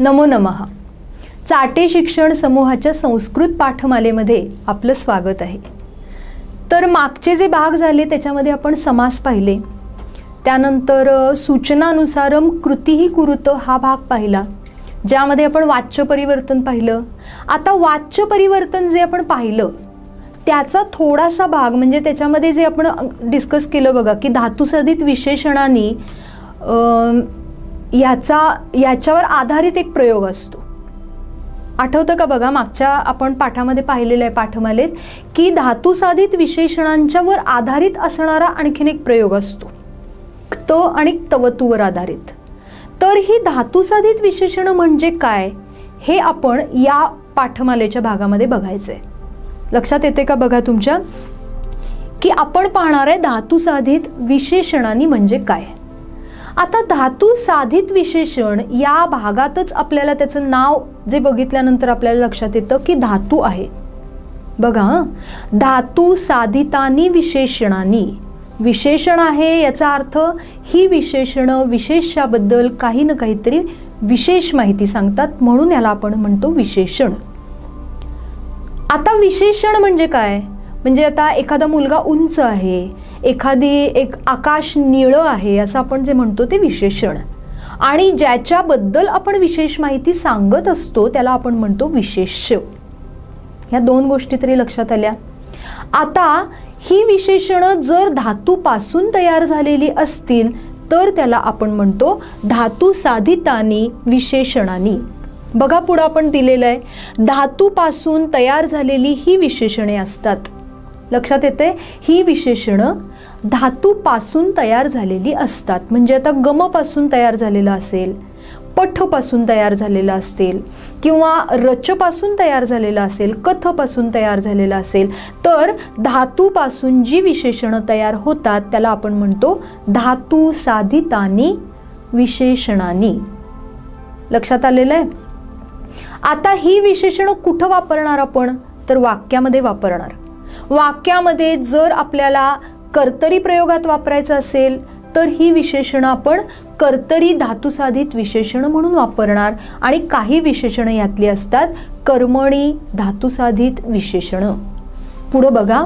नमो नमः. चाटे शिक्षण समूहाच्या संस्कृत पाठमालेमध्ये आपलं स्वागत आहे. तर मागचे जे भाग झाले त्याच्यामध्ये आपण समास पाहिले, त्यानंतर सूचनानुसारम कृतीही कुरुत हा भाग पाहिला, ज्यामध्ये आपण वाच्य परिवर्तन पाहिलं. आता वाच्य परिवर्तन जे आपण पाहिलं त्याचा थोडासा भाग म्हणजे त्याच्यामध्ये जे आपण डिस्कस केलं बघा की धातुसाधित विशेषणांनी याच्यावर आधारित एक प्रयोग असतो. आठवतं का बघा, मागच्या आपण पाठामध्ये पाहिलेलं आहे पाठमालेत की धातुसाधित विशेषणांच्यावर आधारित असणारा आणखीन एक प्रयोग असतो, क्त आणि क्तवतूवर आधारित. तर ही धातुसाधित विशेषण म्हणजे काय हे आपण या पाठमालेच्या भागामध्ये बघायचंय. लक्षात येते का बघा तुमच्या की आपण पाहणार आहे धातुसाधित विशेषणांनी म्हणजे काय. आता धातुसाधित विशेषण या भागातच आपल्याला त्याचं नाव जे बघितल्यानंतर आपल्याला लक्षात येतं की धातू आहे. बघा, धातुसाधितानी विशेषणांनी, विशेषण आहे याचा अर्थ ही विशेषण विशेषाबद्दल काही ना काहीतरी विशेष माहिती सांगतात, म्हणून याला आपण म्हणतो विशेषण. आता विशेषण म्हणजे काय, म्हणजे आता एखादा मुलगा उंच आहे, एक आकाश निळं आहे असं आपण जे म्हणतो ते विशेषण, आणि ज्याच्याबद्दल आपण विशेष माहिती सांगत असतो त्याला आपण म्हणतो विशेष्य. या दोन गोष्टी तरी लक्षात आल्या. आता ही विशेषणं जर धातूपासून तयार झालेली असतील तर त्याला आपण म्हणतो धातुसाधितानी विशेषणांनी. बघा पुढे आपण दिलेलं आहे, धातूपासून तयार झालेली ही विशेषणे असतात. लक्षात येते, ही विशेषणं धातूपासून तयार झालेली असतात. म्हणजे आता गमपासून तयार झालेलं असेल, पठपासून तयार झालेलं असेल, किंवा रचपासून तयार झालेलं असेल, कथपासून तयार झालेलं असेल, तर धातूपासून जी विशेषणं तयार होतात त्याला आपण म्हणतो धातुसाधितानी विशेषणांनी. लक्षात आलेलं आहे. आता ही विशेषणं कुठं वापरणार आपण, तर वाक्यामध्ये वापरणार. वाक्यामध्ये जर आपल्याला कर्तरी प्रयोगात वापरायचं असेल तर ही विशेषणं आपण कर्तरी धातुसाधित विशेषण म्हणून वापरणार, आणि काही विशेषणं यातली असतात कर्मणी धातुसाधित विशेषणं. पुढे बघा,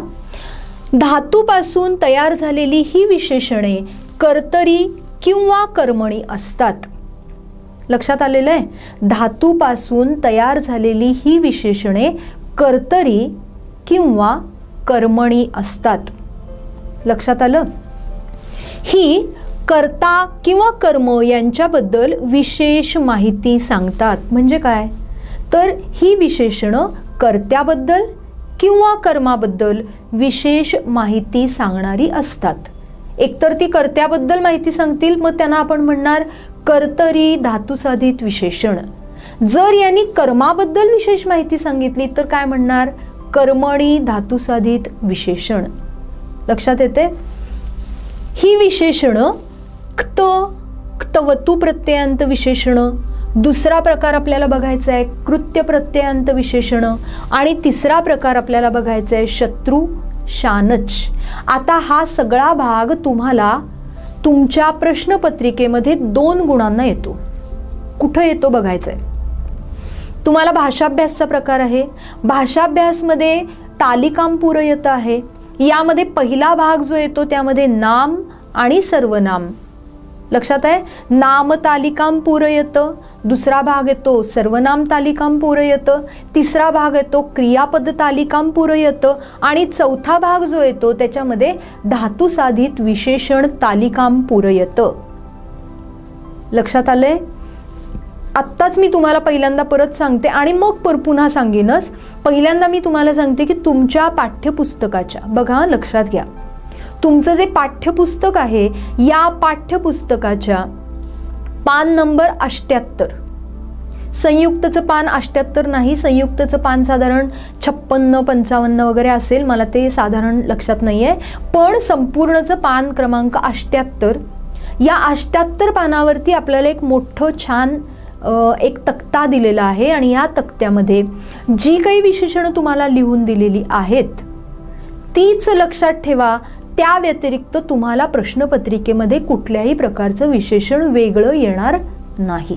धातूपासून तयार झालेली ही विशेषणे कर्तरी किंवा कर्मणी असतात. लक्षात आलेलं आहे, धातूपासून तयार झालेली ही विशेषणे कर्तरी किंवा कर्मणी असतात. लक्षात आलं. ही कर्ता किंवा कर्म यांच्याबद्दल विशेष माहिती सांगतात. म्हणजे काय, तर ही विशेषणं कर्त्याबद्दल किंवा कर्माबद्दल विशेष माहिती सांगणारी असतात. एकतर ती कर्त्याबद्दल माहिती सांगतील, मग त्यांना आपण म्हणणार कर्तरी धातुसाधित विशेषण. जर यांनी कर्माबद्दल विशेष माहिती सांगितली तर काय म्हणणार, कर्मणी धातुसाधित विशेषण. लक्षात येते. ही विशेषणं क्तवतू प्रत्ययांत विशेषणं, दुसरा प्रकार आपल्याला बघायचा आहे कृत्य प्रत्ययांत विशेषणं, आणि तिसरा प्रकार आपल्याला बघायचा आहे शत्रू शानच. आता हा सगळा भाग तुम्हाला तुमच्या प्रश्नपत्रिकेमध्ये 2 गुणांना येतो. कुठं येतो बघायचं आहे. तुम्हाला भाषाभ्यासचा प्रकार आहे. भाषाभ्यासमध्ये तालिकाम पूरयत आहे. यामध्ये पहिला भाग जो येतो त्यामध्ये नाम आणि सर्वनाम. लक्षात आहे, नाम तालिकाम पूरयत. दुसरा भाग येतो सर्वनाम तालिकाम पूरयत. तिसरा भाग येतो क्रियापद तालिकाम पूरयत. आणि चौथा भाग जो येतो त्याच्यामध्ये धातुसाधित विशेषण तालिकाम पूरयत. लक्षात आले. आत्ताच मी तुम्हाला पहिल्यांदा परत सांगते आणि मग पुन्हा सांगेनच. पहिल्यांदा मी तुम्हाला सांगते की तुमच्या पाठ्यपुस्तकाच्या, बघा लक्षात घ्या, तुमचं जे पाठ्यपुस्तक आहे या पाठ्यपुस्तकाच्या पान नंबर 78, संयुक्तचं पान 78 नाही, संयुक्तचं पान साधारण 56, 55 वगैरे असेल, मला ते साधारण लक्षात नाही आहे, पण संपूर्णचं पान क्रमांक 78. या 78 पानावरती आपल्याला एक मोठं छान एक तक्ता दिलेला आहे, आणि या तक्त्यामध्ये जी काही विशेषणं तुम्हाला लिहून दिलेली आहेत तीच लक्षात ठेवा. त्या व्यतिरिक्त तुम्हाला प्रश्नपत्रिकेमध्ये कुठल्याही प्रकारचं विशेषण वेगळं येणार नाही.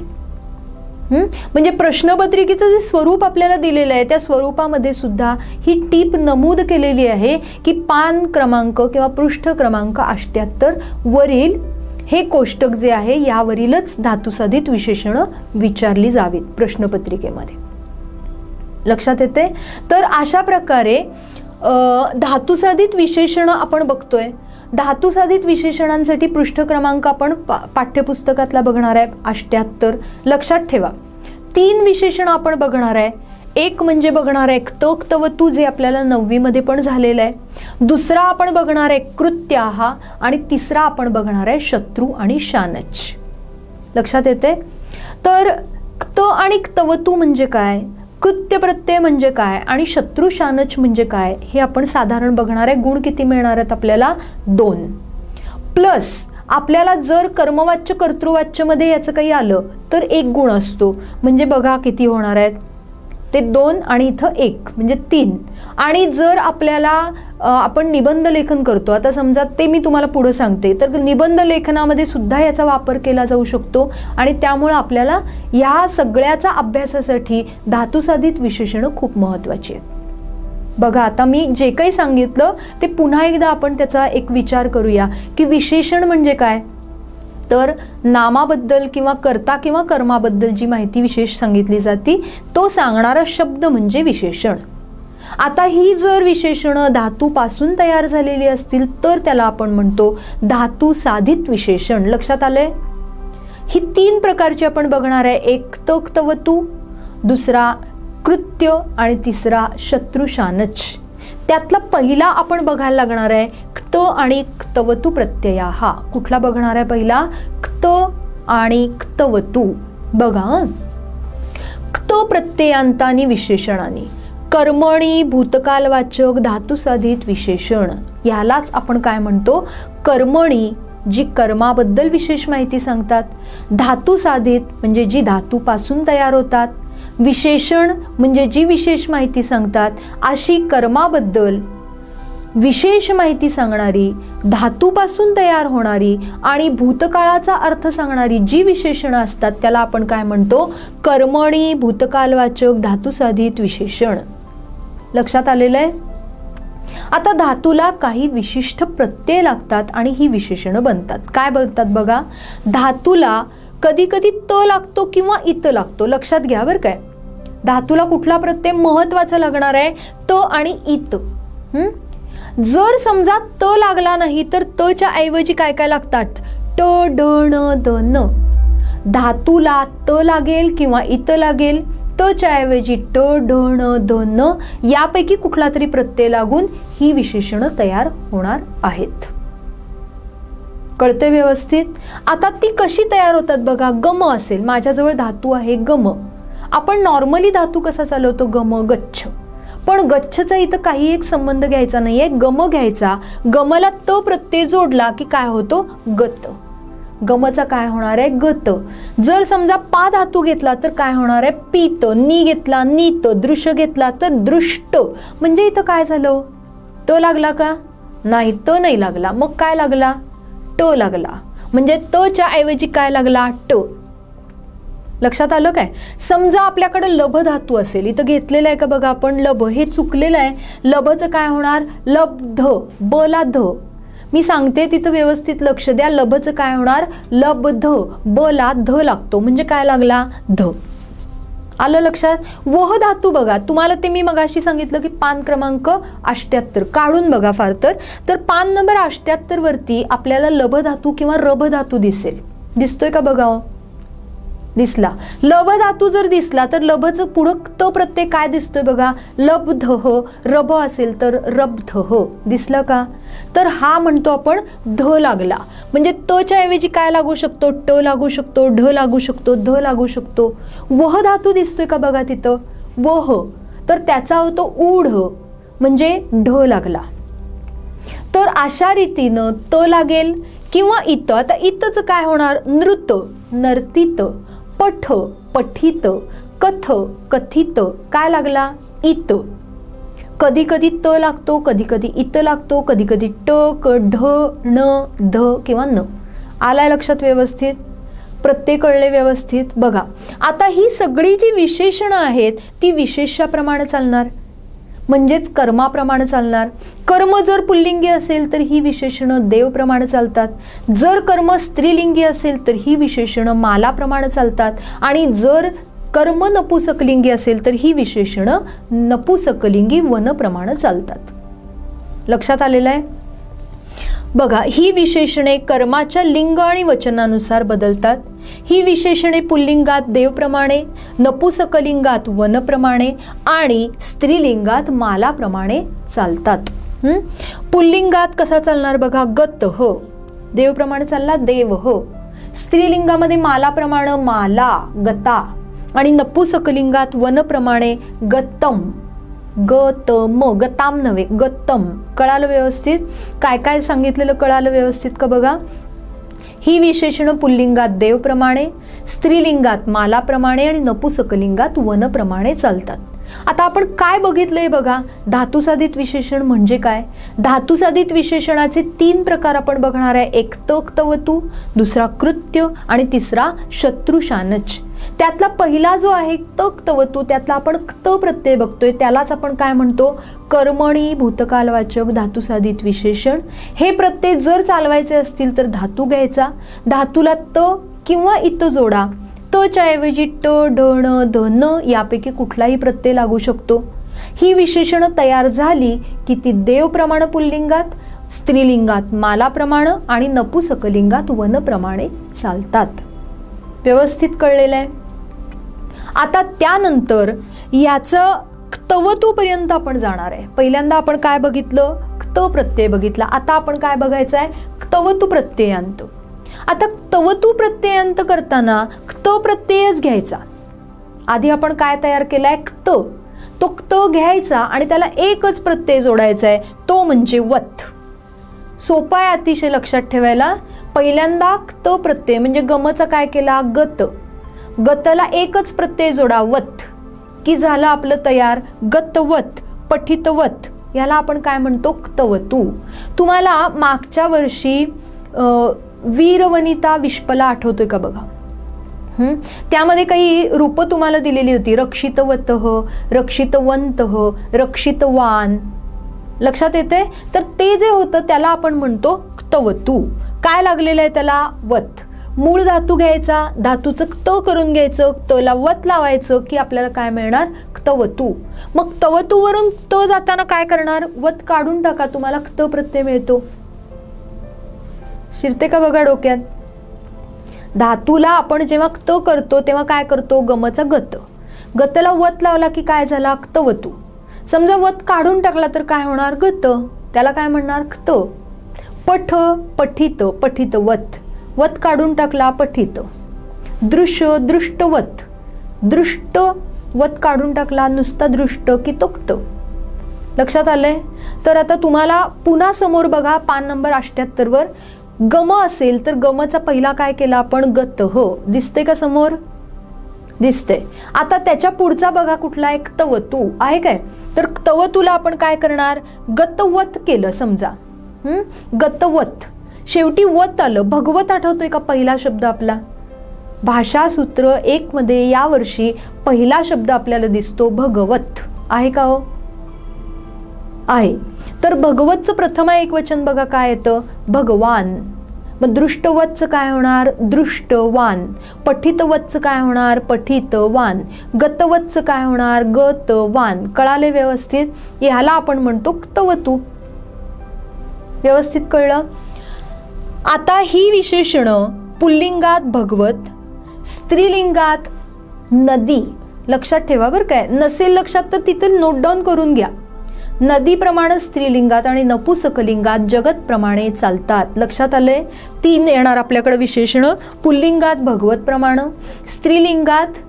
म्हणजे प्रश्नपत्रिकेचं जे स्वरूप आपल्याला दिलेलं आहे त्या स्वरूपामध्ये सुद्धा ही टीप नमूद केलेली आहे की पान क्रमांक किंवा पृष्ठ क्रमांक 78 वरील हे कोष्टक जे आहे यावरीलच धातुसाधित विशेषणं विचारली जावीत प्रश्नपत्रिकेमध्ये. लक्षात येते? तर अशा प्रकारे धातुसाधित विशेषणं आपण बघतोय. धातुसाधित विशेषणांसाठी पृष्ठ क्रमांक आपण पाठ्यपुस्तकातला बघणार आहे 78. लक्षात ठेवा 3 विशेषण आपण बघणार आहे. एक म्हणजे बघणार आहे क्त, क्त व तू जे आपल्याला 9वी मध्ये पण झालेलं आहे. दुसरा आपण बघणार आहे कृत्याह आणि तिसरा आपण बघणार आहे शत्रू आणि शानच. लक्षात येते? तर क्त आणि क्तवतू म्हणजे काय, कृत्य प्रत्यय म्हणजे काय आणि शत्रू शानच म्हणजे काय हे आपण साधारण बघणार आहे. गुण किती मिळणार आहेत आपल्याला 2. प्लस आपल्याला जर कर्मवाच्य कर्तृवाच्य मध्ये याचं काही आलं तर 1 गुण असतो. म्हणजे बघा किती होणार आहेत ते 2 आणि इथं 1 म्हणजे 3. आणि जर आपल्याला आपण निबंध लेखन करतो, आता समजा ते मी तुम्हाला पुढे सांगते, तर निबंध लेखनामध्ये सुद्धा याचा वापर केला जाऊ शकतो आणि त्यामुळे आपल्याला या सगळ्याचा अभ्यासासाठी धातुसाधित विशेषणं खूप महत्त्वाची आहेत. बघा आता मी जे काही सांगितलं ते पुन्हा एकदा आपण त्याचा एक विचार करूया की विशेषण म्हणजे काय. तर नामाबद्दल किंवा कर्ता किंवा कर्माबद्दल जी माहिती विशेष सांगितली जाते तो सांगणारा शब्द म्हणजे विशेषण. आता ही जर विशेषणं धातूपासून तयार झालेली असतील तर त्याला आपण म्हणतो धातुसाधित विशेषण. लक्षात आलंय? ही 3 प्रकारची आपण बघणार आहे. एक क्त, क्तवतू, दुसरा कृत्य आणि तिसरा शत्रुशानच. त्यातला पहिला आपण बघायला लागणार आहे क्त आणि क्तवतू प्रत्यया. हा कुठला बघणार आहे पहिला? क्त आणि क्तवतू. बघा क्त प्रत्ययांतानी विशेषणानी कर्मणी भूतकालवाचक धातुसाधित विशेषण यालाच आपण काय म्हणतो? कर्मणी जी कर्माबद्दल विशेष माहिती सांगतात, धातुसाधित म्हणजे जी धातूपासून तयार होतात, विशेषण म्हणजे जी विशेष माहिती सांगतात. अशी कर्माबद्दल विशेष माहिती सांगणारी, धातूपासून तयार होणारी आणि भूतकाळाचा अर्थ सांगणारी जी विशेषणं असतात त्याला आपण काय म्हणतो? कर्मणी भूतकालवाचक धातुसाधित विशेषण. लक्षात आलेलं आहे? आता धातूला काही विशिष्ट प्रत्यय लागतात आणि ही विशेषणं बनतात. काय बनतात बघा? धातूला कधी कधी त लागतो किंवा इत लागतो. लक्षात घ्या बरं काय. धातूला कुठला प्रत्यय महत्वाचा लागणार आहे? त आणि इत. जर समजा त लागला नाही तर त च्या ऐवजी काय काय लागतात? ट, ड, ण, द, न. धातूला त लागेल किंवा इत लागेल. त च्या ऐवजी ट, ड, ण, द, न यापैकी कुठला तरी प्रत्यय लागून ही विशेषणं तयार होणार आहेत. कळते व्यवस्थित? आता ती कशी तयार होतात बघा. गम असेल, माझ्याजवळ धातू आहे गम. आपण नॉर्मली धातू कसा चालवतो? गम, गच्छ. पण गच्छचा इथं काही एक संबंध घ्यायचा नाहीये, गम घ्यायचा. गमला त प्रत्यय जोडला की काय होतो? गत. गमचा काय होणार आहे? गत. जर समजा पा धातू घेतला तर काय होणार आहे? पीत. नी घेतला नीत. दृश्य घेतला तर दृष्ट. म्हणजे इथं काय झालं? त लागला का? नाही, त नाही लागला. मग काय लागला? ट लागला. म्हणजे त च्या ऐवजी काय लागला? ट. लक्षात आलं काय? समजा आपल्याकडे लभ धातू असेल, इथं घेतलेलं आहे का बघा आपण लभ, हे चुकलेलं आहे. लभचं काय होणार? लब्ध. बला ध. मी सांगते तिथं व्यवस्थित लक्ष द्या. लभचं काय होणार? लब्ध. बला ध लागतो म्हणजे काय लागला? ध. आलं लक्षात? वह धातू बघा, तुम्हाला ते मी मगाशी सांगितलं की पान क्रमांक 78 काढून बघा फार तर पान नंबर 78 वरती आपल्याला लभ धातू किंवा रभ धातू दिसेल. दिसतोय का बघा? दिसला. लभ धातू जर दिसला तर लभचं पुढं त प्रत्यय काय दिसतोय बघा? लब्ध. रभ असेल तर रब्ध. दिसलं का? तर हा म्हणतो आपण ध लागला. म्हणजे त च्या ऐवजी काय लागू शकतो? ट लागू शकतो, ढ लागू शकतो, ध लागू शकतो. वह धातू दिसतोय का बघा तिथं? वह. तर त्याचा होतो ऊढ म्हणजे ढ लागला. तर अशा रीतीनं त लागेल किंवा इत. आता इतचं काय होणार? नृत, नर्तित, पठ, पठित, कथ, कथित. काय लागला? इत. कधी कधी त लागतो, कधी कधी इत लागतो, कधी कधी ट, क, ढ, ण, ध किंवा न. आलाय लक्षात व्यवस्थित? प्रत्यय कळले व्यवस्थित? बघा आता ही सगळी जी विशेषणं आहेत ती विशेषाप्रमाणे चालणार, म्हणजेच कर्माप्रमाणे चालणार. कर्म जर पुल्लिंगी असेल तर ही विशेषणं देवप्रमाणे चालतात, जर कर्म स्त्रीलिंगी असेल तर ही विशेषणं मालाप्रमाणे चालतात, आणि जर कर्म नपुसकलिंगी असेल तर ही विशेषणं नपुसकलिंगी वनप्रमाणे चालतात. लक्षात आलेलं आहे? बघा ही विशेषणे कर्माच्या लिंग आणि वचनानुसार बदलतात. ही विशेषणे पुल्लिंगात देवप्रमाणे, नपुसकलिंगात वनप्रमाणे आणि स्त्रीलिंगात मालाप्रमाणे चालतात. पुल्लिंगात कसा चालणार बघा? गत हो, देवप्रमाणे चालला देव हो. स्त्रीलिंगामध्ये मालाप्रमाणे माला गता, आणि नपुसकलिंगात वनप्रमाणे गतम गतम, गताम नव्हे गतम. कळालं व्यवस्थित? काय काय सांगितलेलं कळालं व्यवस्थित का? बघा ही विशेषणं पुल्लिंगात देवप्रमाणे, स्त्रीलिंगात मालाप्रमाणे आणि नपुसकलिंगात वनप्रमाणे चालतात. आता आपण काय बघितलंय बघा? धातुसाधित विशेषण म्हणजे काय? धातुसाधित विशेषणाचे 3 प्रकार आपण बघणार आहे. एक तक्तवतू, दुसरा कृत्य आणि तिसरा शत्रुशानच. त्यातला पहिला जो आहे तक्तवतू, त्यातला आपण क्त प्रत्यय बघतोय, त्यालाच आपण काय म्हणतो? कर्मणी भूतकालवाचक धातुसाधित विशेषण. हे प्रत्यय जर चालवायचे असतील तर धातू घ्यायचा, धातूला त किंवा इत जोडा. तच्या ऐवजी ट, ढ, ण, ध, न यापैकी कुठलाही प्रत्यय लागू शकतो. ही विशेषणं तयार झाली की ती देवप्रमाणे पुल्लिंगात, स्त्रीलिंगात मालाप्रमाणे आणि नपुसकलिंगात वनप्रमाणे चालतात. व्यवस्थित कळलेलं आहे? आता त्यानंतर याचं क्तवतू पर्यंत आपण जाणार आहे. पहिल्यांदा आपण काय बघितलं? क्त प्रत्यय बघितला. आता आपण काय बघायचं आहे? क्तवतू प्रत्ययांत. आता क्तवतू प्रत्ययांत करताना क्त प्रत्ययच घ्यायचा. आधी आपण काय तयार केलाय? क्त. तो क्त घ्यायचा आणि त्याला एकच प्रत्यय जोडायचा आहे, तो म्हणजे वत. सोपा आहे अतिशय लक्षात ठेवायला. पहिल्यांदा क्त प्रत्यय म्हणजे गमचा काय केला? गत. गतला एकच प्रत्यय जोडा वत की झालं आपलं तयार. गतवत, पठितवत याला आपण काय म्हणतो? क्तवतू. तुम्हाला मागच्या वर्षी वीरवनिता विष्पला आठवतोय का बघा? त्यामध्ये काही रूप तुम्हाला दिलेली होती. रक्षितवतः, रक्षितवंतः, रक्षितवान. लक्षात येते? तर ते जे होतं त्याला आपण म्हणतो क्तवतू. काय लागलेलं आहे त्याला? वत. मूळ धातू घ्यायचा, धातूचं क्त करून घ्यायचं, तला वत लावायचं की आपल्याला काय मिळणार? क्तवतू. मग क्तवतूवरून त जाताना काय करणार? वत काढून टाका, तुम्हाला क्त प्रत्यय मिळतो. शिरते का बघा डोक्यात? धातूला आपण जेव्हा क्त करतो तेव्हा काय करतो? गमचा गत. गतला वत लावला की काय झाला? क्तवतू. समजा वत काढून टाकला तर काय होणार? गत. त्याला काय म्हणणार? क्त. पठ, पठित, पठितवत. वत काढून टाकला पठित. दृश्य, दृष्टवत. दृष्ट वत काढून टाकला नुसता दृष्ट की तो क्त. लक्षात आलंय? तर आता तुम्हाला पुन्हा समोर बघा पान नंबर 78 वर गम असेल तर गमचा पहिला काय केला आपण? गत हो. दिसते का समोर? दिसते. आता त्याच्या पुढचा बघा कुठला आहे? क्तवतू आहे काय? तर क्तवतूला आपण काय करणार? गतवत केलं समजा. गतवत. शेवटी वत आलं. भगवत आठवतोय का पहिला शब्द आपला? भाषासूत्र 1 मध्ये यावर्षी पहिला शब्द आपल्याला दिसतो भगवत. आहे का हो? आहे. तर भगवतचं प्रथम एकवचन बघा काय येतं? भगवान. मग दृष्टवतचं काय होणार? दृष्टवान. पठितवतचं काय होणार? पठितवान. गतवतचं काय होणार? गतवान. कळाले व्यवस्थित? ह्याला आपण म्हणतो क्तवतू. व्यवस्थित कळलं? आता ही विशेषणं पुल्लिंगात भगवत, स्त्रीलिंगात नदी. लक्षात ठेवा बरं काय? नसेल लक्षात तर तिथं नोट डाऊन करून घ्या. नदीप्रमाणे स्त्रीलिंगात आणि नपुसकलिंगात जगतप्रमाणे चालतात. लक्षात आले? 3 येणार आपल्याकडे विशेषणं. पुल्लिंगात भगवत प्रमाणे, स्त्रीलिंगात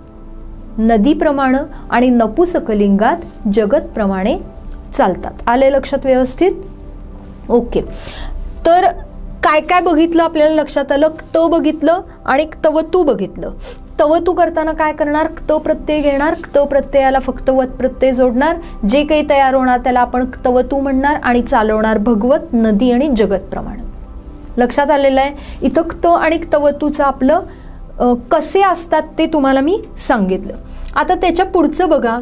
नदीप्रमाणे आणि नपुसकलिंगात जगतप्रमाणे चालतात. आले लक्षात व्यवस्थित? ओके. तर काय काय बघितलं आपल्याला लक्षात आलं? क्त बघितलं आणि क्तवतू बघितलं. क्तवतू करताना काय करणार? क्त प्रत्यय घेणार, क्त प्रत्ययाला फक्त वत प्रत्यय जोडणार. जे काही तयार होणार त्याला आपण क्तवतू म्हणणार आणि चालवणार भगवत, नदी आणि जगत प्रमाणे. लक्षात आलेलं आहे? इथं क्त आणि क्तवतूचं आपलं कसे असतात ते तुम्हाला मी सांगितलं. आता त्याच्या पुढचं बघा,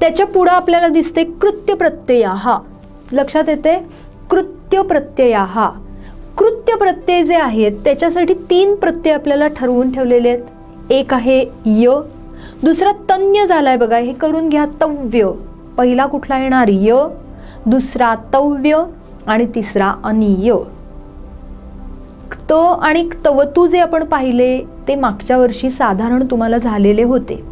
त्याच्या पुढं आपल्याला दिसते कृत्य प्रत्ययाः. लक्षात येते कृत्य प्रत्ययाः. कृत्य प्रत्यय जे आहेत त्याच्यासाठी 3 प्रत्यय आपल्याला ठरवून ठेवलेले आहेत. एक आहे य, दुसरा तन्य झालाय बघा, हे करून घ्या तव्य. पहिला कुठला येणार य, दुसरा तव्य आणि तिसरा अनिय. त आणि तवतू जे आपण पाहिले ते मागच्या वर्षी साधारण तुम्हाला झालेले होते,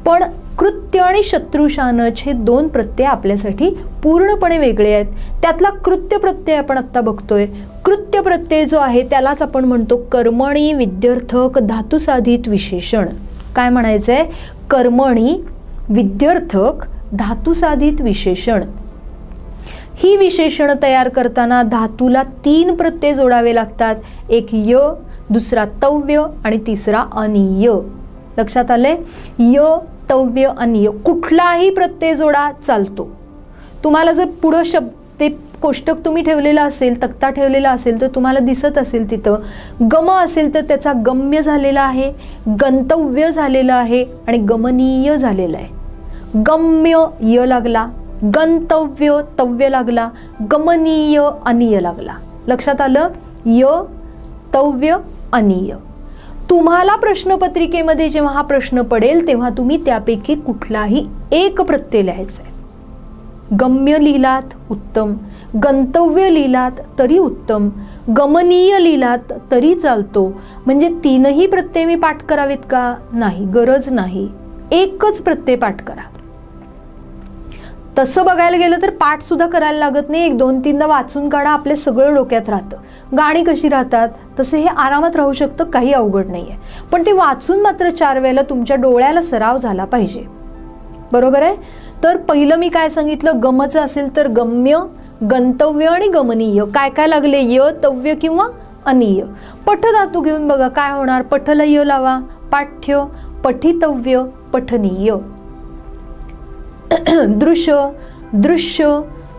पण कृत्य आणि शत्रुशानच हे 2 प्रत्यय आपल्यासाठी पूर्णपणे वेगळे आहेत. त्यातला कृत्य प्रत्यय आपण आता बघतोय. कृत्य प्रत्यय जो आहे त्यालाच आपण म्हणतो कर्मणी विध्यर्थक धातुसाधित विशेषण. काय म्हणायचंय? कर्मणी विध्यर्थक धातुसाधित विशेषण. ही विशेषण तयार करताना धातूला 3 प्रत्यय जोडावे लागतात. एक य, दुसरा तव्य आणि तिसरा अनिय. लक्षात आले? य, तव्य, अनिय कुठलाही प्रत्यय जोडा चालतो. तुम्हाला जर पुढं शब्द ते कोष्टक तुम्ही ठेवलेला असेल, तक्ता ठेवलेला असेल तर तुम्हाला दिसत असेल तिथं गम असेल तर त्याचा गम्य झालेला आहे, गंतव्य झालेला आहे आणि गमनीय झालेला आहे. गम्य य लागला, गंतव्य तव्य लागला, गमनीय अनिय लागला. लक्षात आलं? य, तव्य, अनिय. तुम्हाला प्रश्नपत्रिकेमध्ये जेव्हा हा प्रश्न पडेल तेव्हा तुम्ही त्यापैकी कुठलाही एक प्रत्यय लिहायचा आहे. गम्य लिहिलात उत्तम, गंतव्य लिहिलात तरी उत्तम, गमनीय लिहिलात तरी चालतो. म्हणजे 3ही प्रत्यय मी पाठ करावेत का? नाही, गरज नाही. एकच प्रत्यय पाठ करा. तसं बघायला गेलं तर पाठ सुद्धा करायला लागत नाही. 1-2-3दा वाचून काढा, आपले सगळं डोक्यात राहतं. गाणी कशी राहतात तसे हे आरामात राहू शकतं, काही अवघड नाहीये. पण ते वाचून मात्र 4 वेळेला तुमच्या डोळ्याला सराव झाला पाहिजे. बरोबर आहे? तर पहिलं मी काय सांगितलं, गमचं असेल तर गम्य, गंतव्य आणि गमनीय. काय काय लागले? य, तव्य किंवा अनिय. पठ धातू घेऊन बघा काय होणार. पठला य लावा, पाठ्य, पठितव्य, पठनीय. दृश्य, दृश्य,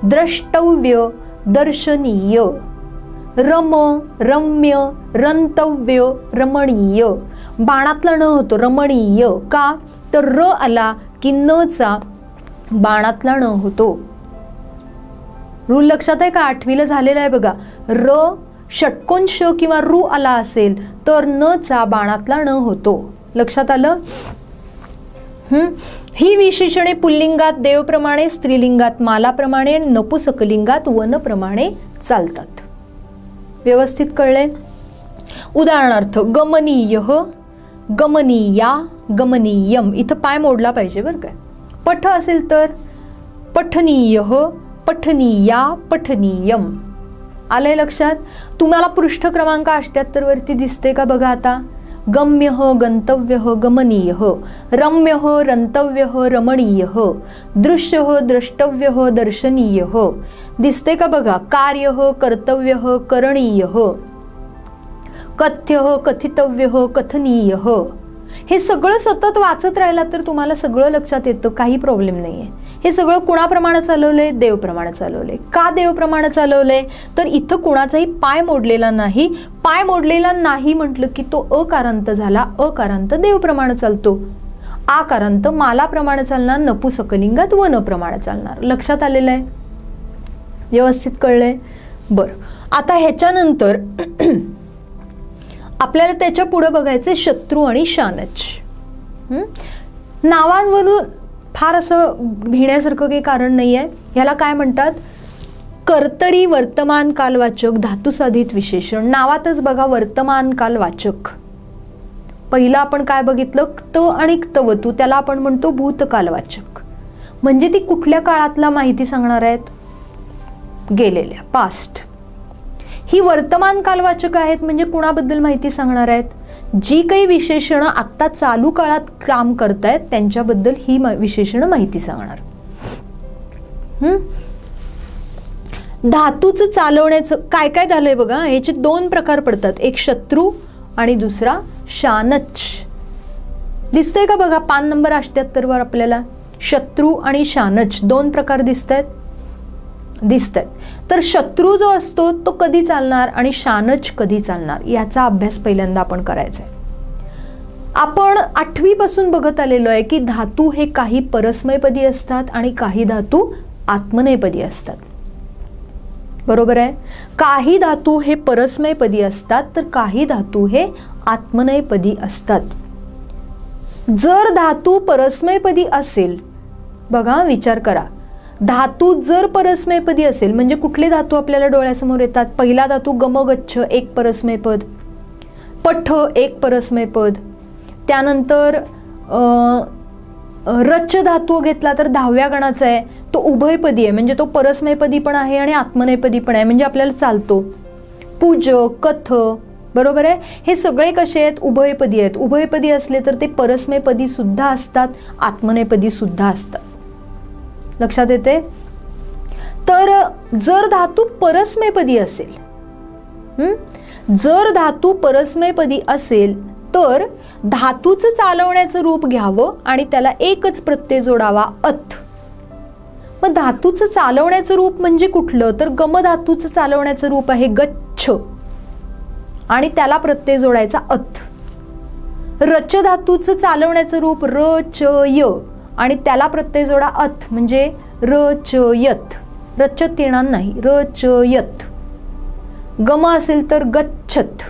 द्रष्टव्य, दर्शनीय. रम, रम्य, रंतव्य, रमणीय. बाणातला न होतो रमणीय. का? तर र आला की न चा बाणातला न होतो. रूल लक्षात आहे का? 8वीला झालेला आहे बघा. र षटकोन श किंवा रू आला असेल तर न चा बाणातला न होतो. लक्षात आलं? ही विशेषणे पुल्लिंगात देवप्रमाणे, स्त्रीलिंगात मालाप्रमाणे, नपुसकलिंगात वनप्रमाणे चालतात. व्यवस्थित कळले? उदाहरणार्थ गमनीय, गमनीया, गमनीयम. इथं पाय मोडला पाहिजे बरं काय. पठ असेल तर पठनीय, पठनीया, पठनीयम. आलंय लक्षात? तुम्हाला पृष्ठ क्रमांक 78 वरती दिसते का बघा आता. गम्य, गंतव्य, गमनीय, रम्य, रंतव्य, रमणीय, दृश्य, द्रष्टव्य, दर्शनीय. दिसते का बघा. कार्य, कर्तव्य, करणीय, कथ्य, कथितव्य, कथनीय. हे सगळं सतत वाचत राहिला तर तुम्हाला सगळं लक्षात येतं, काही प्रॉब्लेम नाहीये. हे सगळं कुणाप्रमाणे चालवलंय? देवप्रमाणे चालवलंय. का देवप्रमाणे चालवलंय? तर इथं कुणाचाही पाय मोडलेला नाही. पाय मोडलेला नाही म्हटलं की तो अकारांत झाला. अकारांत देवप्रमाणे चालतो, आकारांत मालाप्रमाणे चालणार, नपुसकलिंगात वनप्रमाणे चालणार. लक्षात आलेलं आहे? व्यवस्थित कळलंय? बरं, आता ह्याच्यानंतर आपल्याला त्याच्या पुढे बघायचे शत्रू आणि शानच. नावांवरून फार असं भिण्यासारखं काही कारण नाही आहे. ह्याला काय म्हणतात? कर्तरी वर्तमान कालवाचक धातुसाधित विशेषण. नावातच बघा वर्तमान कालवाचक. पहिला आपण काय बघितलं? क्त आणि क्तवतू, त्याला आपण म्हणतो भूतकालवाचक. म्हणजे ती कुठल्या काळातला माहिती सांगणार आहेत? गेलेल्या, पास्ट. ही वर्तमान कालवाचक आहेत म्हणजे कुणाबद्दल माहिती सांगणार आहेत? जी काही विशेषणं आत्ता चालू काळात काम करतायत त्यांच्याबद्दल ही विशेषणं माहिती सांगणार. धातूचं चालवण्याचं काय काय झालंय बघा. ह्याचे 2 प्रकार पडतात. एक शत्रू आणि दुसरा शानच. दिसतंय का बघा पान नंबर 78 वर आपल्याला शत्रू आणि शानच 2 प्रकार दिसत आहेत. दिसतंय. तर शत्रू जो असतो तो कधी चालणार आणि शानच कधी चालणार याचा अभ्यास पहिल्यांदा आपण करायचा आहे. आपण 8वी पासून बघत आलेलो आहे की धातू हे काही परस्मयपदी असतात आणि काही धातू आत्मनेपदी असतात. बरोबर आहे. काही धातू हे परस्मयपदी असतात तर काही धातू हे आत्मनेपदी असतात. जर धातू परस्मयपदी असेल, बघा विचार करा, धातू जर परस्मयपदी असेल म्हणजे कुठले धातू आपल्याला डोळ्यासमोर येतात? पहिला धातू गमगच्छ एक परस्मयपद, पठ एक परस्मयपद, त्यानंतर रच धातू घेतला तर 10व्या गणाचा आहे, तो उभयपदी आहे म्हणजे तो परस्मयपदी पण आहे आणि आत्मनेपदी पण आहे म्हणजे आपल्याला चालतो. पूज, कथ, बरोबर आहे. हे सगळे कसे आहेत? उभयपदी आहेत. उभयपदी असले तर ते परस्मयपदी सुद्धा असतात, आत्मनेपदी सुद्धा असतात. लक्षात येते. तर जर धातू परस्मयपदी असेल, जर धातू परस्मयपदी असेल तर धातूचं चालवण्याचं रूप घ्यावं आणि त्याला एकच प्रत्यय जोडावा, अथ. मग धातूचं चालवण्याचं रूप म्हणजे कुठलं? तर गम धातूचं चालवण्याचं रूप आहे गच्छ आणि त्याला प्रत्यय जोडायचा अथ. रच धातूचं चालवण्याचं रूप र च य आणि त्याला प्रत्यय जोडा अथ म्हणजे र च यथ. रचत येणार नाही, र च यथ. गम असेल तर गच्छत,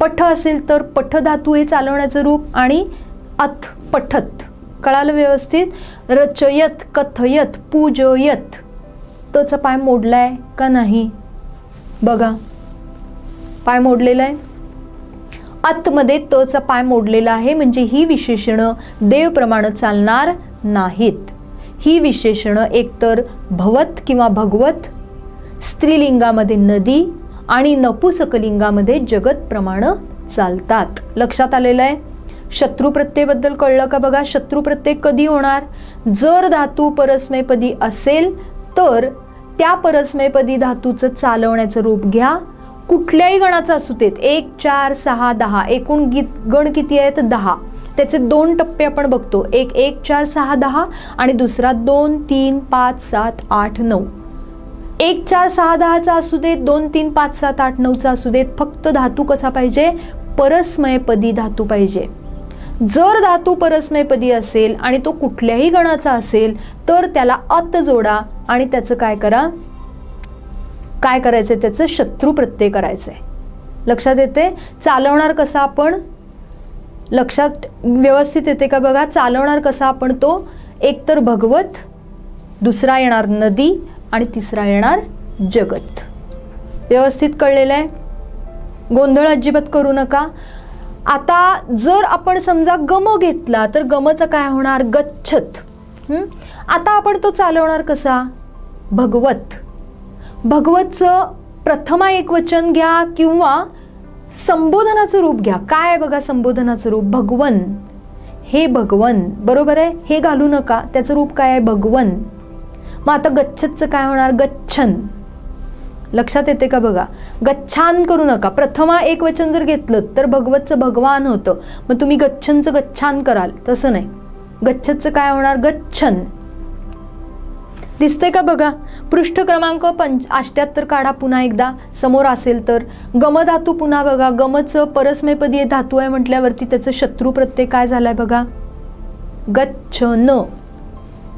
पठ असेल तर पठ धातू हे चालवण्याचं रूप आणि अथ पठत. कळालं व्यवस्थित? रचयत, कथयत, पूजयत. तचा पाय मोडलाय का नाही? बघा पाय मोडलेला आहे. आतमध्ये तचा पाय मोडलेला आहे म्हणजे ही विशेषणं देवप्रमाणे चालणार नाहीत. ही विशेषणं एकतर भवत किंवा भगवत, स्त्रीलिंगामध्ये नदी आणि नपुसकलिंगामध्ये जगत प्रमाणे चालतात. लक्षात आलेलं आहे. शत्रू प्रत्ययबद्दल कळलं का? बघा शत्रू प्रत्यय कधी होणार? जर धातू परस्मयपदी असेल तर त्या परस्मयपदी धातूचं चालवण्याचं रूप घ्या, कुठल्याही गणाचं असू देत. 1, 4, 6, 10 एकूण गण किती आहेत? 10. त्याचे 2 टप्पे आपण बघतो. एक 1, 4, 6, 10 आणि दुसरा 2, 3, 5, 7, 8, 9. 1, 4, 6, 10चा असू देत, 2, 3, 5, 7, 8, 9चा असू देत. फक्त धातू कसा पाहिजे? परस्मयपदी धातू पाहिजे. जर धातू परस्मयपदी असेल आणि तो कुठल्याही गणाचा असेल तर त्याला अत जोडा आणि त्याचं काय करा? काय करायचंय? त्याचं शत्रू प्रत्यय करायचंय. लक्षात येते? चालवणार कसा आपण? लक्षात व्यवस्थित येते का? बघा चालवणार कसा आपण तो? एक तर भगवत, दुसरा येणार नदी आणि तिसरा येणार जगत. व्यवस्थित कळलेलं आहे? गोंधळ अजिबात करू नका. आता जर आपण समजा गम घेतला तर गमचं काय होणार? गच्छत. आता आपण तो चालवणार कसा? भगवत. भगवतचं प्रथमा एकवचन घ्या किंवा संबोधनाचं रूप घ्या. काय आहे बघा संबोधनाचं रूप? भगवन. हे भगवन, बरोबर आहे. हे घालू नका, त्याचं रूप काय आहे? भगवन. मग आता गच्छतचं काय होणार? गच्छन. लक्षात येते का? बघा गच्छान करू नका. प्रथमा एकवचन जर घेतलं तर भगवतचं भगवान होतं, मग तुम्ही गच्छनचं गच्छान कराल, तसं नाही. गच्छतचं काय होणार? गच्छन. दिसते का? बघा पृष्ठ क्रमांक 78 काढा पुन्हा एकदा समोर असेल तर. गम धातू पुन्हा बघा. गमचं परस्मयपदी धातू आहे म्हटल्यावरती त्याचं शत्रू प्रत्यय काय झालाय बघा? गच्छन.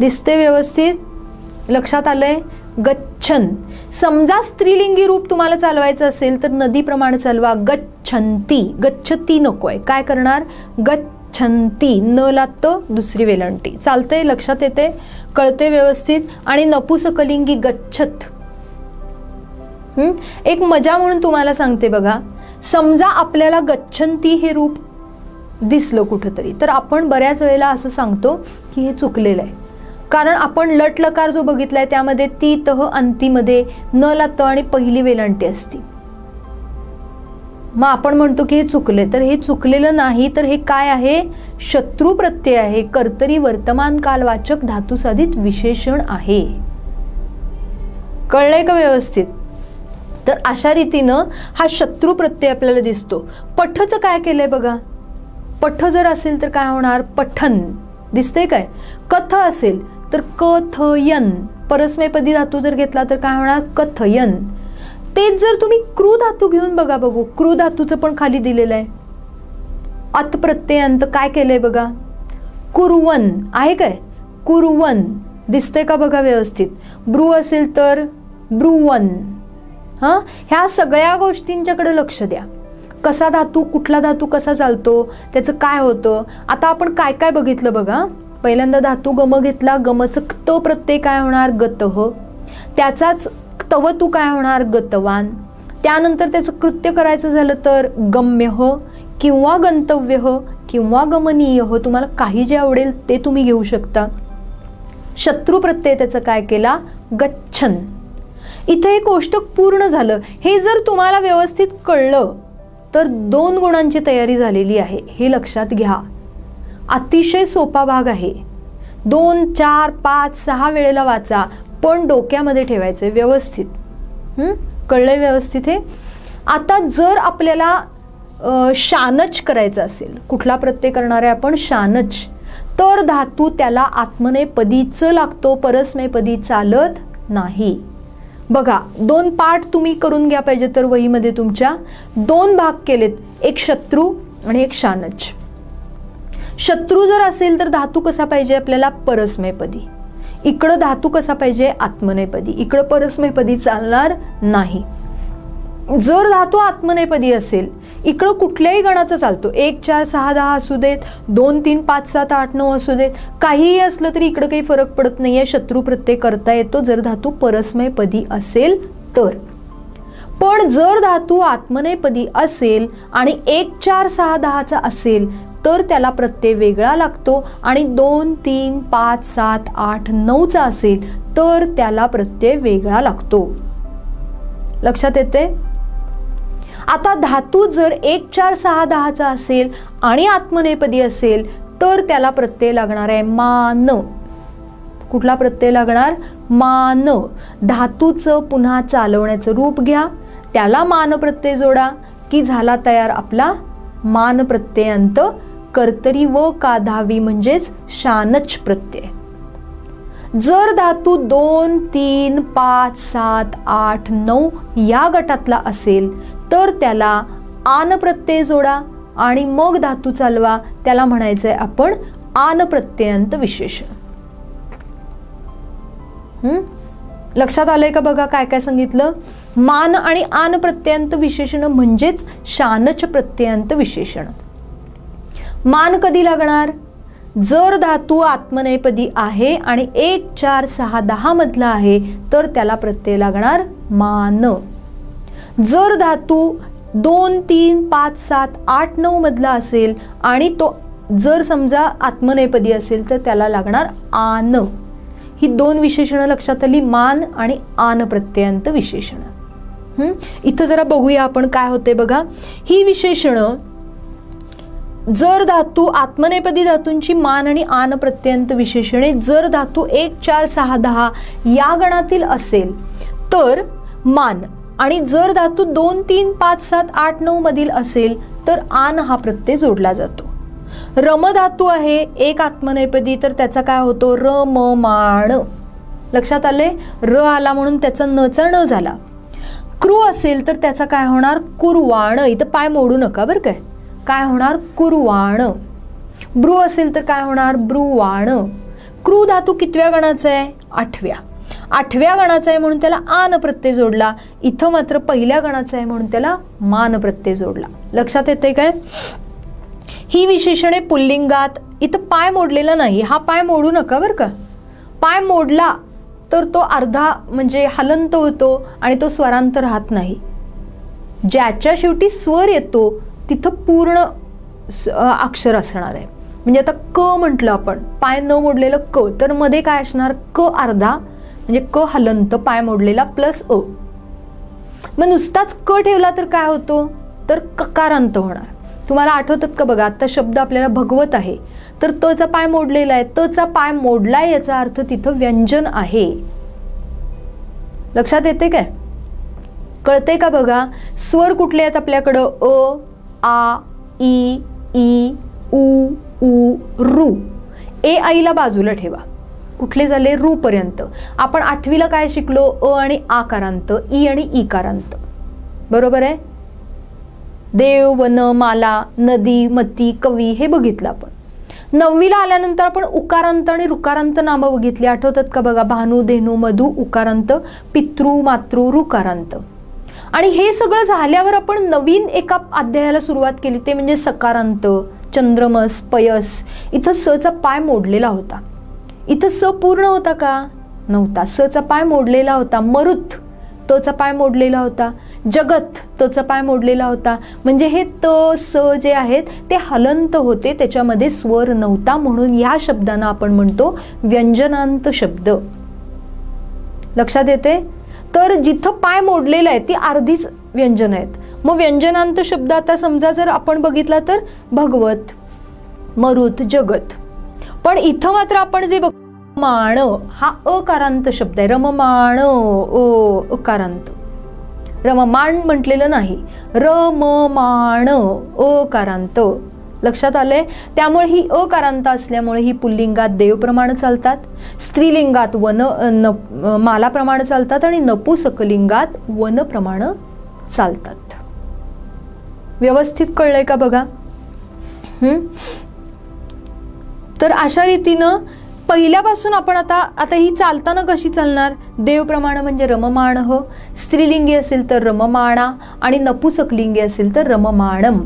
दिसते व्यवस्थित? लक्षात आलंय? गच्छन. समजा स्त्रीलिंगी रूप तुम्हाला चालवायचं असेल तर नदीप्रमाणे चालवा. गच्छन्ती. गच्छती नकोय. काय करणार? गच्छन्ती. न लागत दुसरी वेलंटी. चालतंय? लक्षात येते? कळते व्यवस्थित? आणि नपुसकलिंगी गच्छत. एक मजा म्हणून तुम्हाला सांगते बघा. समजा आपल्याला गच्छन्ती हे रूप दिसलं कुठंतरी तर आपण बऱ्याच वेळेला असं सांगतो की हे चुकलेलं आहे. कारण आपण लट लकार जो बघितलाय त्यामध्ये ती तह अंतीमध्ये न ला त आणि पहिली वेलांटी असती. मग आपण म्हणतो की हे चुकले, तर हे चुकलेलं नाही, तर हे काय आहे? शत्रू प्रत्यय आहे. कर्तरी वर्तमान कालवाचक धातुसाधित विशेषण आहे. कळलंय का व्यवस्थित? तर अशा रीतीनं हा शत्रू प्रत्यय आपल्याला दिसतो. पठचं काय केलंय बघा. पठ जर असेल तर काय होणार? पठन. दिसतंय काय? कथ असेल तर कथयन. परस्मैपदी धातू जर घेतला तर काय होणार कथयन. तेच जर तुम्ही क्रू धातू घेऊन बघा, बघू क्रू धातूचं पण खाली दिलेलं आहे. अत प्रत्ययांत काय केलंय बघा, कुर्वन आहे काय, कुर्वन दिसतंय का बघा व्यवस्थित. ब्रू असेल तर ब्रुवन. हां, ह्या सगळ्या गोष्टींच्याकडे लक्ष द्या. कसा धातू, कुठला धातू कसा चालतो, त्याचं काय होतं. आता आपण काय काय बघितलं बघा. पहिल्यांदा धातू गम घेतला, गमचं क्त प्रत्यय काय होणार गतः, त्याचाच तवतू काय होणार गतवान. त्यानंतर त्याचं कृत्य करायचं झालं तर गम्यः किंवा गंतव्यः किंवा गमनीयः, तुम्हाला काही जे आवडेल ते तुम्ही घेऊ शकता. शत्रू प्रत्यय त्याचं काय केला गच्छन. इथे हे कोष्टक पूर्ण झालं. हे जर तुम्हाला व्यवस्थित कळलं तर 2 गुणांची तयारी झालेली आहे, हे लक्षात घ्या. अतिशय सोपा भाग आहे. 2, 4, 5, 6 वेळेला वाचा, पण डोक्यामध्ये ठेवायचं व्यवस्थित. कळलंय व्यवस्थित हे. आता जर आपल्याला शानच करायचं असेल, कुठला प्रत्यय करणार आहे आपण शानच, तर धातू त्याला आत्मनेपदीच लागतो, परस्मैपदी चालत नाही. बघा 2 पाठ तुम्ही करून घ्या पाहिजे तर वहीमध्ये तुमच्या 2 भाग केलेत, एक शत्रू आणि एक शानच. शत्रू जर असेल तर धातू कसा पाहिजे आपल्याला परस्मैपदी, इकडं धातू कसा पाहिजे आत्मनेपदी, इकडं परस्मैपदी चालणार नाही. जर धातू आत्मनेपदी असेल इकडं कुठल्याही गणाचा चालतो, 1, 4, 6, 10 असू देत, 2, 3, 5, 7, 8, 9 असू देत, काहीही असलं तरी इकडं काही फरक पडत नाहीये. शत्रू प्रत्यय करता येतो जर धातू परस्मैपदी असेल तर. पण जर धातू आत्मनेपदी असेल आणि 1, 4, 6, 10चा असेल तर त्याला प्रत्यय वेगळा लागतो, आणि 2, 3, 5, 7, 8, 9चा असेल तर त्याला प्रत्यय वेगळा लागतो. लक्षात येते. आता धातू जर 1, 4, 6, 10चा असेल आणि आत्मनेपदी असेल तर त्याला प्रत्यय लागणार आहे मान. कुठला प्रत्यय लागणार मान. धातूचं पुन्हा चालवण्याचं रूप घ्या, त्याला मान प्रत्यय जोडा की झाला तयार आपला मान प्रत्ययांत कर्तरी व काधावी म्हणजेच शानच प्रत्यय. जर धातू 2, 3, 5, 7, 8, 9 या गटातला असेल तर त्याला आन प्रत्यय जोडा आणि मग धातू चालवा, त्याला म्हणायचंय आपण आन प्रत्ययांत विशेषण. लक्षात आलंय का बघा काय काय सांगितलं. मान आणि आन प्रत्ययांत विशेषण म्हणजेच शानच प्रत्ययांत विशेषण. मान कधी लागणार, जर धातू आत्मनेपदी आहे आणि 1, 4, 6, 10 मधला आहे तर त्याला प्रत्यय लागणार मान. जर धातू 2, 3, 5, 7, 8, 9 मधला असेल आणि तो जर समजा आत्मनेपदी असेल तर त्याला लागणार आन. ही 2 विशेषणं लक्षात आली, मान आणि आन प्रत्ययांत विशेषण. इथं जरा बघूया आपण काय होते बघा. ही विशेषणं जर धातू आत्मनेपदी धातूंची मान आणि आन प्रत्ययांत विशेषणे जर धातू 1, 4, 6, 10 या गणातील असेल तर मान, आणि जर धातू 2, 3, 5, 7, 8, 9 मधील असेल तर आन हा प्रत्यय जोडला जातो. रम धातू आहे 1 आत्मनेपदी तर त्याचा काय होतो रममाण. लक्षात आले. र आला म्हणून त्याचा नचा न झाला. क्रू असेल तर त्याचा काय होणार कुर्वाण. इथं पाय मोडू नका बरं काय. काय होणार कुर्वाण. ब्रू असेल तर काय होणार ब्रुवाण. क्रू धातू कितव्या गणाचा आहे 8व्या गणाचा आहे म्हणून त्याला आन प्रत्यय जोडला. इथं मात्र पहिल्या गणाचा आहे म्हणून त्याला मान प्रत्यय जोडला. लक्षात येते काय. ही विशेषणे पुल्लिंगात. इथं पाय मोडलेला नाही, हा पाय मोडू नका बरं का. पाय मोडला तर तो अर्धा म्हणजे हलंत होतो आणि तो स्वरांत राहत नाही. ज्याच्या शेवटी स्वर येतो तिथं पूर्ण अक्षर असणार आहे. म्हणजे आता क म्हटलं आपण, पाय न मोडलेलं क, तर मध्ये काय असणार क अर्धा म्हणजे क हलंत पाय मोडलेला प्लस अ. मग नुसताच क ठेवला तर काय होतो तर ककारांत होणार. तुम्हाला आठवतात का बघा, आता शब्द आपल्याला भगवत आहे तर तचा पाय मोडलेला आहे, तचा पाय मोडलाय याचा अर्थ तिथं व्यंजन आहे. लक्षात येते काय, कळते का बघा. स्वर कुठले आहेत आपल्याकडं अ, आ, ई, उ, ऊ, रू. ए आईला बाजूला ठेवा. कुठले झाले? रू पर्यंत. आपण 8वीला काय शिकलो? अ आणि आ कारांत, ई आणि ई कारांत. बरोबर आहे? देव, वन, माला, नदी, मती, कवी हे बघितलं आपण. 9वीला आल्यानंतर आपण उकारांत आणि ऋकारांत नामं बघितली. आठवतात का? बघा, भानू, धेनू, मधू उकारांत, पितृ, मातृ ऋकारांत. आणि हे सगळं झाल्यावर आपण नवीन एका अध्यायाला सुरुवात केली, ते म्हणजे सकारांत, चंद्रमस, पयस. इथं सचा पाय मोडलेला होता. इथं स पूर्ण होता का? नव्हता. सचा पाय मोडलेला होता. मरुत, तचा पाय मोडलेला होता. जगत, तचा पाय मोडलेला होता. म्हणजे हे त स जे आहेत ते हलंत होते, त्याच्यामध्ये स्वर नव्हता. म्हणून या शब्दांना आपण म्हणतो व्यंजनांत शब्द. लक्षात येते? तर जिथं पाय मोडलेला आहे ती अर्धीच व्यंजन आहेत. मग व्यंजनांत शब्द आता समजा जर आपण बघितला तर भगवत, मरुत, जगत. पण इथं मात्र आपण जे बघ, माण हा अकारांत शब्द आहे. रममाण अकारांत. रममाण म्हटलेलं नाही, रममाण अकारांत. लक्षात आलंय? त्यामुळे ही अकारांत असल्यामुळे ही पुल्लिंगात देवप्रमाणे चालतात, स्त्रीलिंगात वन मालाप्रमाणे चालतात आणि नपुसकलिंगात वनप्रमाणे चालतात. व्यवस्थित कळलंय का? बघा. तर अशा रीतीनं पहिल्यापासून आपण आता ही चालताना कशी चालणार? देवप्रमाणे म्हणजे रममाण, स्त्रीलिंगी असेल तर रममाणा आणि नपुसकलिंगी असेल तर रममाणम.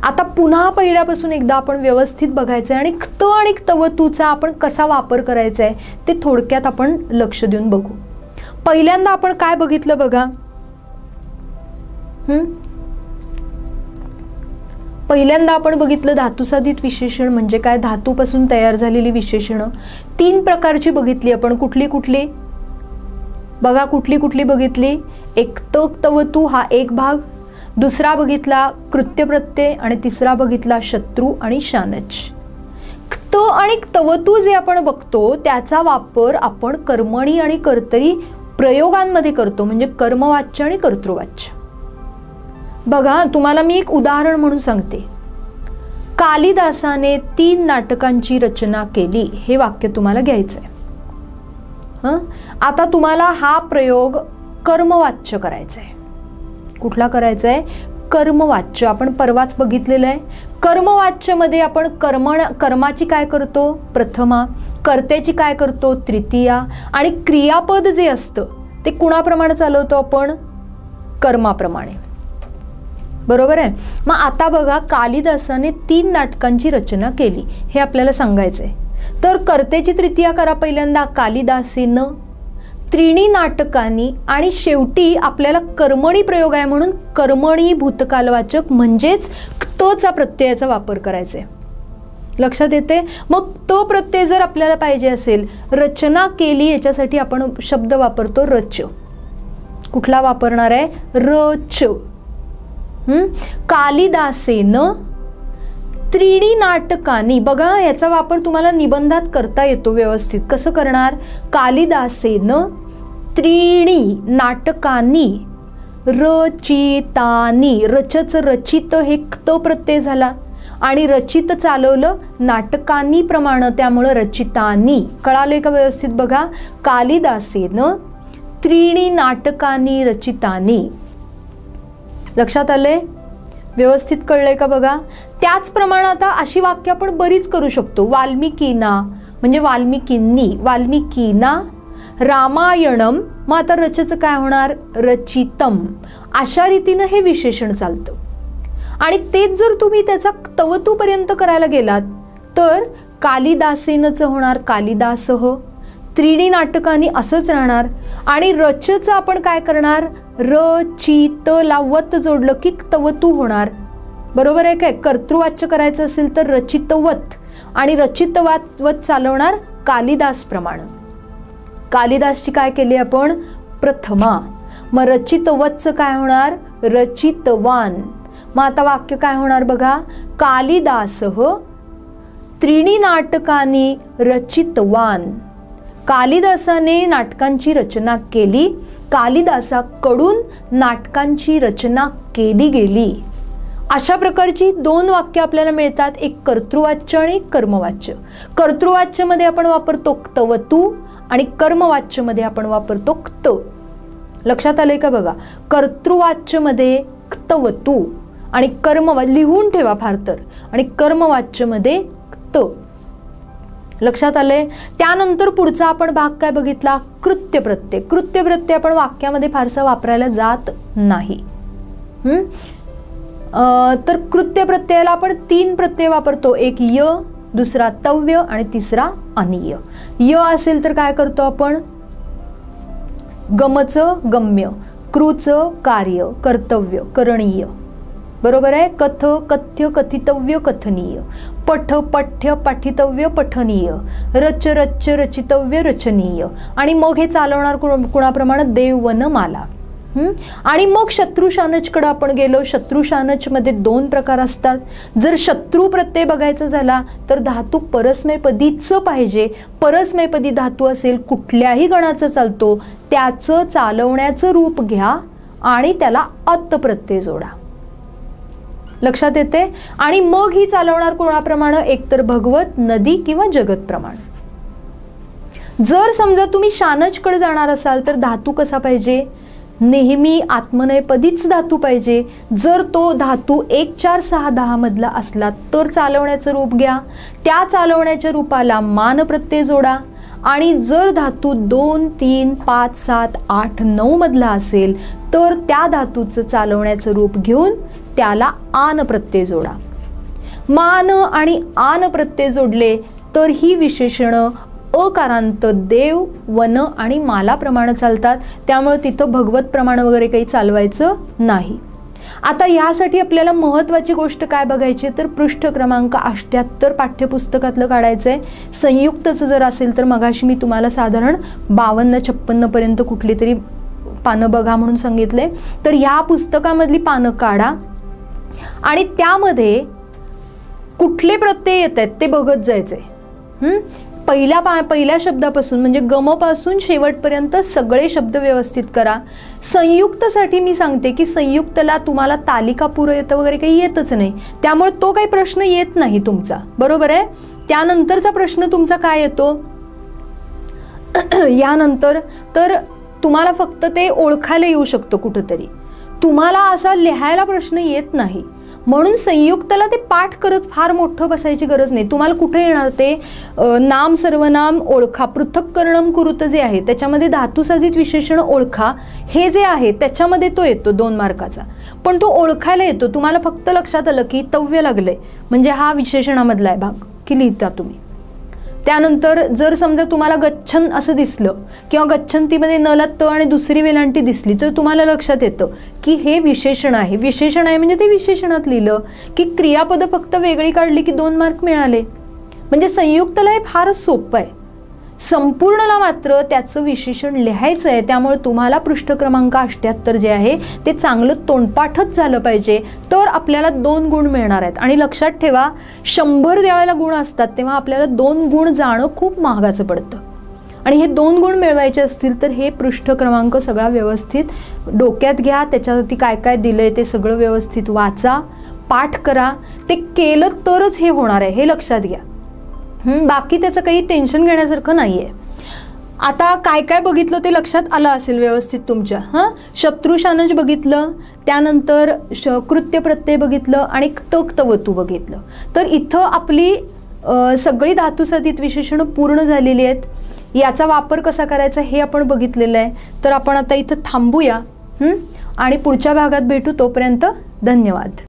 आता पुन्हा पहिल्यापासून एकदा आपण व्यवस्थित बघायचं आहे आणि क्त आणि क्तवतूचा आपण कसा वापर करायचा आहे ते थोडक्यात आपण लक्ष देऊन बघू. पहिल्यांदा आपण काय बघितलं बघा. पहिल्यांदा आपण बघितलं धातुसाधित विशेषण म्हणजे काय? धातूपासून तयार झालेली विशेषणं 3 प्रकारची बघितली आपण. कुठली कुठली? बघा, कुठली कुठली बघितली? एक त क्तवतू हा एक भाग, दुसरा बघितला कृत्य प्रत्यय आणि तिसरा बघितला शत्रू आणि शानच. क्त आणि क्तवतू जे आपण बघतो त्याचा वापर आपण कर्मणी आणि कर्तरी प्रयोगांमध्ये करतो, म्हणजे कर्मवाच्य आणि कर्तृवाच्य. बघा, तुम्हाला मी एक उदाहरण म्हणून सांगते. कालिदासाने 3 नाटकांची रचना केली, हे वाक्य तुम्हाला घ्यायचंय. आता तुम्हाला हा प्रयोग कर्मवाच्य करायचा आहे. कुठला करायचा आहे? कर्मवाच्य. आपण परवाच बघितलेलं आहे. कर्मवाच्यमध्ये आपण कर्माची काय करतो? प्रथमा. कर्त्याची काय करतो? तृतीया. आणि क्रियापद जे असतं ते कुणाप्रमाणे चालवतो आपण? कर्माप्रमाणे. बरोबर आहे? मग आता बघा, कालिदासाने 3 नाटकांची रचना केली हे आपल्याला सांगायचंय. तर कर्त्याची तृतीया करा पहिल्यांदा. कालिदासेनं 3 नाटकांनी आणि शेवटी आपल्याला कर्मणी प्रयोग आहे म्हणून कर्मणी भूतकालवाचक म्हणजेच तचा प्रत्ययाचा वापर करायचा आहे. लक्षात येते? मग तो प्रत्यय जर आपल्याला पाहिजे असेल, रचना केली, याच्यासाठी आपण शब्द वापरतो रच. कुठला वापरणार आहे? रच. कालिदासेनं 3 नाटकांनी. बघा, याचा वापर तुम्हाला निबंधात करता येतो व्यवस्थित. कसं करणार? कालिदासेनं 3 नाटकांनी रचितानी. रचच रचित हे क्त प्रत्यय झाला आणि रचित चालवलं नाटकांनी प्रमाण, त्यामुळं रचितानी. कळाले का व्यवस्थित? बघा, कालिदासेनं 3 नाटकांनी रचितानी. लक्षात आले? व्यवस्थित कळलंय का? बघा, त्याचप्रमाणे आता अशी वाक्य आपण बरीच करू शकतो. वाल्मिकीना म्हणजे वाल्मिकींनी, वाल्मिकीना रामायणम. मग आता रचचं काय होणार? रचितम. अशा रीतीनं हे विशेषण चालतं. आणि तेच जर तुम्ही त्याचा क्तवतू पर्यंत करायला गेलात तर कालिदासेनच होणार कालिदासह. 3 नाटकांनी असंच राहणार. आणि रचचं आपण काय करणार? रचित ला वत जोडलं की क्तवतू होणार. बरोबर आहे काय? कर्तृवाच्य करायचं असेल तर रचितवत आणि रचितवत चालवणार कालिदास प्रमाणे. कालिदासची काय केली आपण? प्रथमा. मग रचितवतचं काय होणार? रचितवान. मग आता वाक्य काय होणार बघा? कालिदासः 3 नाटकांनी रचितवान. कालिदासाने नाटकांची रचना केली, कालिदासाकडून नाटकांची रचना केली गेली. अशा प्रकारची दोन वाक्य आपल्याला मिळतात, एक कर्तृवाच्य आणि एक कर्मवाच्य. कर्तृवाच्यमध्ये आपण वापरतो क्त व तू आणि कर्मवाच्यमध्ये आपण वापरतो क्त. लक्षात आलंय का बघा, कर्तृवाच्यमध्ये क्त व तू आणि लिहून ठेवा फार तर, आणि कर्मवाच्यमध्ये क्त. लक्षात आलंय. त्यानंतर पुढचा आपण भाग काय बघितला, कृत्य प्रत्यय. कृत्य प्रत्यय आपण वाक्यामध्ये फारसा वापरायला जात नाही. तर कृत्य प्रत्ययाला आपण 3 प्रत्यय वापरतो, एक य, दुसरा तव्य आणि तिसरा अनिय. य असेल तर काय करतो आपण, गमचं गम्य, कृचं कार्य, कर्तव्य करणीय, बरोबर आहे. कथ कथ्य कथितव्य कथनीय, पठ पठ्य पठितव्य पठनीय, रच रच्च रचितव्य रचनीय. आणि मग हे चालवणार कुणाप्रमाणे, देव वन माला. आणि मग शत्रुशानचकडे आपण गेलो. शत्रुशानचमध्ये 2 प्रकार असतात. जर शत्रू प्रत्यय बघायचा झाला तर धातू परस्मैपदीच पाहिजे. परस्मैपदी धातू असेल कुठल्याही गणाचा चालतो, त्याचं चालवण्याचं रूप घ्या आणि त्याला अत प्रत्यय जोडा. लक्षात येते. आणि मग ही चालवणार कोणाप्रमाणे, एकतर भगवत, नदी किंवा जगत प्रमाण. जर समजा तुम्ही शानचकडे जाणार असाल तर धातू कसा पाहिजे, नेहमी आत्मनेपदीच धातू पाहिजे. जर तो धातू 1 4 6 10 मधला असला तर चालवण्याचं रूप घ्या, त्या चालवण्याच्या रूपाला मान प्रत्यय जोडा. आणि जर धातू 2 3 5 7 8 9 मधला असेल तर त्या धातूचं चालवण्याचं रूप घेऊन त्याला आन प्रत्यय जोडा. मान आणि आन प्रत्यय जोडले तर ही विशेषणं अकारांत देव, वन आणि माला प्रमाणे चालतात. त्यामुळे तिथं भगवत प्रमाण वगैरे काही चालवायचं नाही. आता यासाठी आपल्याला महत्त्वाची गोष्ट काय बघायची तर पृष्ठ क्रमांक 78 पाठ्यपुस्तकातलं काढायचंय. संयुक्तचं जर असेल तर मगाशी मी तुम्हाला साधारण 52-56 पर्यंत कुठली तरी पानं बघा म्हणून सांगितले. तर ह्या पुस्तकामधली पानं काढा आणि त्यामध्ये कुठले प्रत्यय येत आहेत ते बघत जायचंय. पहिल्या शब्दापासून म्हणजे गमपासून शेवटपर्यंत सगळे शब्द व्यवस्थित करा. संयुक्तसाठी मी सांगते की संयुक्तला तुम्हाला तालिका पूर्व येतं वगैरे काही येतच नाही, त्यामुळे तो काही प्रश्न येत नाही तुमचा, बरोबर आहे. त्यानंतरचा प्रश्न तुमचा काय येतो यानंतर, तर तुम्हाला फक्त ते ओळखायला येऊ शकतो कुठंतरी, तुम्हाला असा लिहायला प्रश्न येत नाही. म्हणून संयुक्तला ते पाठ करत फार मोठं बसायची गरज नाही. तुम्हाला कुठे येणार ते नाम सर्वनाम ओळखा, पृथक्करणम कुरुत जे आहे त्याच्यामध्ये धातुसाधित विशेषण ओळखा हे जे आहे त्याच्यामध्ये तो येतो 2 मार्काचा. पण तो ओळखायला येतो. तुम्हाला फक्त लक्षात आलं की तव्य लागलंय म्हणजे हा विशेषणामधला आहे भाग की लिहिता तुम्ही. त्यानंतर जर समजा तुम्हाला गच्छन असं दिसलं किंवा गच्छंतीमध्ये नला त आणि दुसरी वेलांटी दिसली तर तुम्हाला लक्षात येतं की हे विशेषण आहे. विशेषण आहे म्हणजे ते विशेषणात लिहिलं की क्रियापद फक्त वेगळी काढली की 2 मार्क मिळाले. म्हणजे संयुक्तला हे फारच सोपं आहे. संपूर्णला मात्र त्याचं विशेषण लिहायचं आहे. त्यामुळे तुम्हाला पृष्ठ क्रमांक 78 जे आहे ते चांगलं तोंडपाठच झालं पाहिजे तर आपल्याला 2 गुण मिळणार आहेत. आणि लक्षात ठेवा 100 द्यायला गुण असतात तेव्हा आपल्याला 2 गुण जाणं खूप महागाचं पडतं. आणि हे 2 गुण मिळवायचे असतील तर हे पृष्ठ क्रमांक सगळा व्यवस्थित डोक्यात घ्या. त्याच्यावरती काय काय दिलंय ते सगळं व्यवस्थित वाचा, पाठ करा. ते केलं तरच हे होणार आहे हे लक्षात घ्या. बाकी त्याचं काही टेन्शन घेण्यासारखं नाहीये. आता काय काय बघितलं ते लक्षात आलं असेल व्यवस्थित तुमच्या. शत्रुशानच बघितलं, त्यानंतर कृत्य प्रत्यय बघितलं आणि तक्तवतू बघितलं. तर इथं आपली सगळी धातुसाधित विशेषणं पूर्ण झालेली आहेत. याचा वापर कसा करायचा हे आपण बघितलेलं आहे. तर आपण आता इथं थांबूया आणि पुढच्या भागात भेटू. तोपर्यंत धन्यवाद.